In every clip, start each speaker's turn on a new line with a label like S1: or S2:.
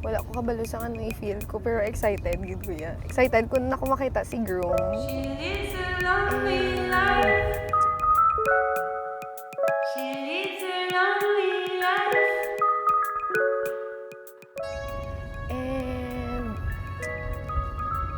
S1: Wala ko kabalo sa ano i-feel ko, pero excited, gid ko ya. Excited ko na ako makita si Groom.
S2: She lives a lonely life. She leads a lonely life.
S1: And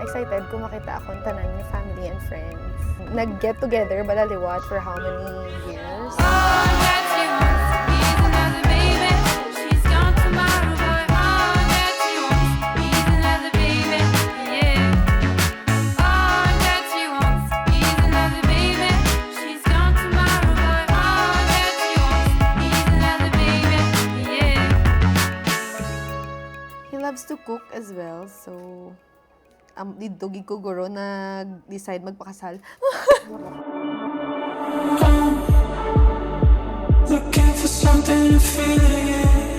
S1: excited ko makita akong tanan ni family and friends. Nag-get together balaliwat for how many years?
S2: All that she wants is another baby. She's gone tomorrow, boy. All that she wants is another baby. Yeah. All that she wants is another baby. She's gone tomorrow, boy. All that she wants is another baby. Yeah.
S1: He loves to cook as well, so dito gid ko guro nag-decide magpakasal.
S3: Looking for something to feel again.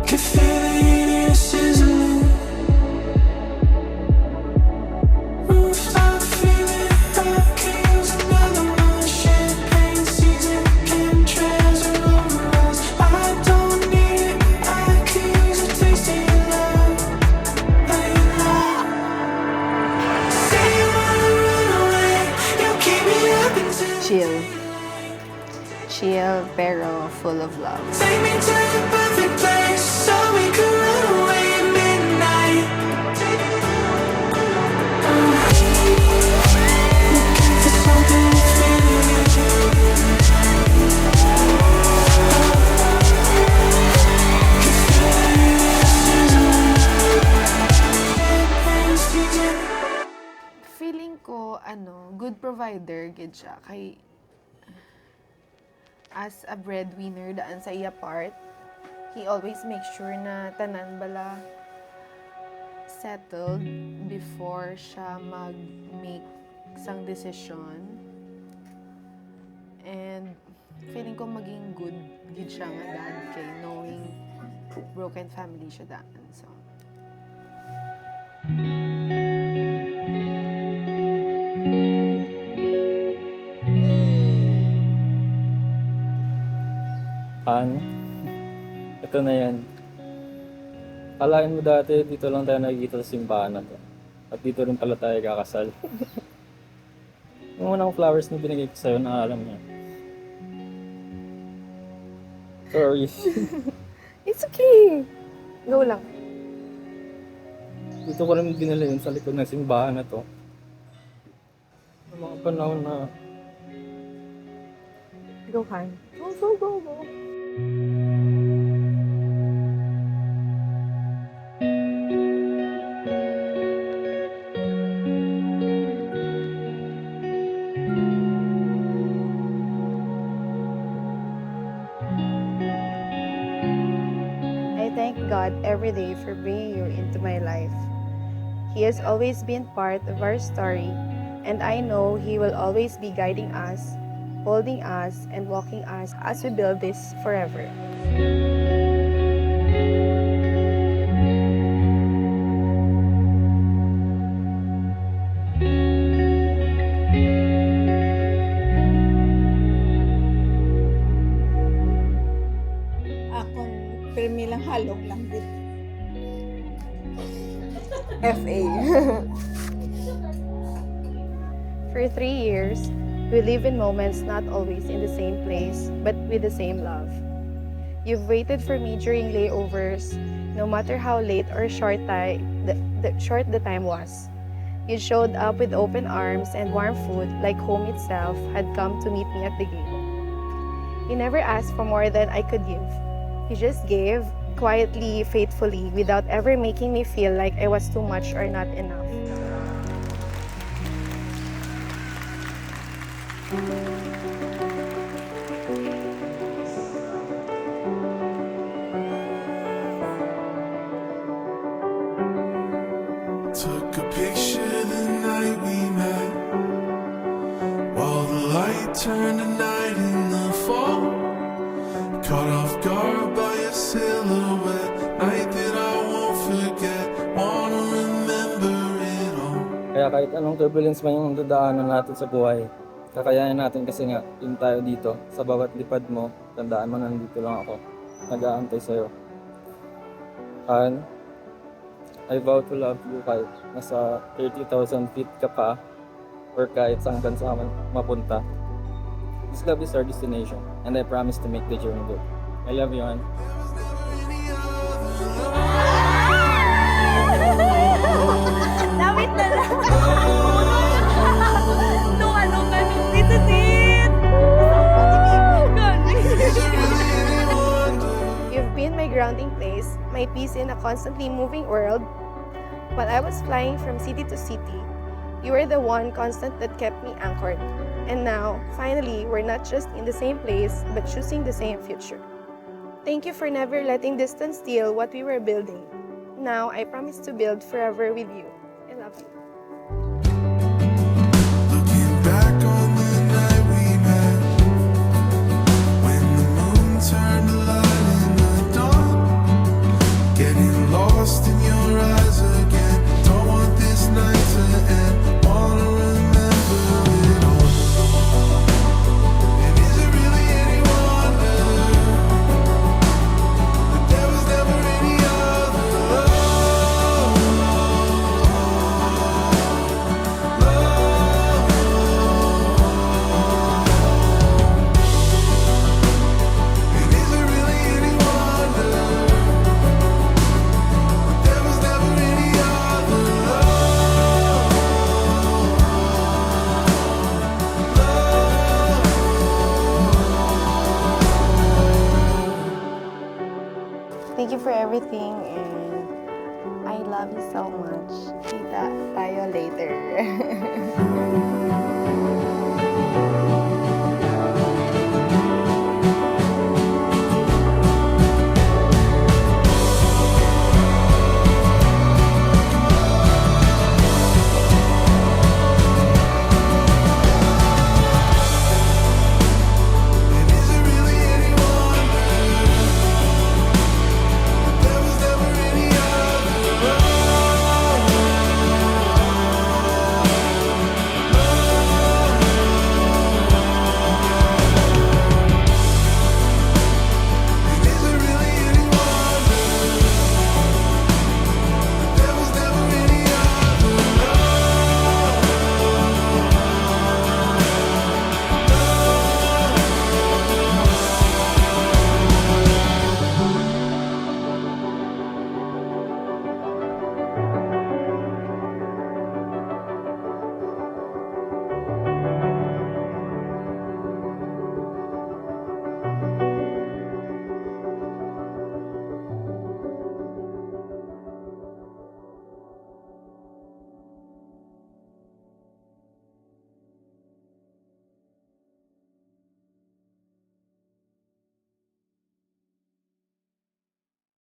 S3: Can feel the heat in your sizzling. Rooftop feeling, hurricanes, another one. Champagne season, chemtrails are over us. I don't need it, I can use a taste of your love. Say you wanna run away, you keep me up until
S1: Chill pero full of love.
S3: take me to the perfect place so we can run away at midnight. Looking for something to feel again.
S1: Feeling ko, good provider, gid siya. Kay, as a breadwinner daan sa iya part, he always makes sure na tanan bala settled before siya mag-make isang decision. And feeling ko maging good gid siya nga dad kay knowing broken family siya daan. So,
S4: Paano? Ito na yan. Kalain mo dati, dito lang tayo nakikita sa simbahan na to. At dito rin pala tayo kakasal. Yung unang flowers na binigay ko sa'yo, nakaalam niya. Sorry.
S1: it's okay! Go lang.
S4: Dito ko rin dinala yun sa likod ng simbahan na to. Yung mga panahon na
S1: Go, Han. Go. I thank God every day for bringing you into my life. He has always been part of our story, and I know He will always be guiding us, holding us, and walking us as we build this forever.
S5: Akong permilang halong lang din.
S1: FA. For 3 years, we live in moments not always in the same place, but with the same love. You've waited for me during layovers, no matter how late or short the time was. You showed up with open arms and warm food like home itself had come to meet me at the gate. You never asked for more than I could give. You just gave, quietly, faithfully, without ever making me feel like I was too much or not enough.
S3: Took a picture the night we met, while the light turned to night in the fall. Caught off guard by your silhouette, night that I won't forget. Wanna remember it all.
S4: kaya kahit anong turbulence man yung dadaanan natin sa buhay, Kakayanin natin kasi nga, yun tayo dito. Sa bawat lipad mo, tandaan mo nandito lang ako. Nag-aantay sa'yo. Han, I vow to love you kahit nasa 30,000 feet ka pa or kahit saan bansa man mapunta. This love is our destination and I promise to make the journey good. I love you, Han.
S1: Damit na lang! No, ano, ganun. This is it! You've been my grounding place, my peace in a constantly moving world. While I was flying from city to city, you were the one constant that kept me anchored. And now, finally, we're not just in the same place, but choosing the same future. Thank you for never letting distance steal what we were building. Now, I promise to build forever with you. I love you.
S3: Looking back on the night we met, when the moon turned to light in the dawn, getting lost in your eyes again. Don't want this night to end. Wanna remember it all. And is it really any wonder that there was never any other love? And is it really any wonder that there was never any other
S1: Thank you for everything and I love you so much. Kita tayo later.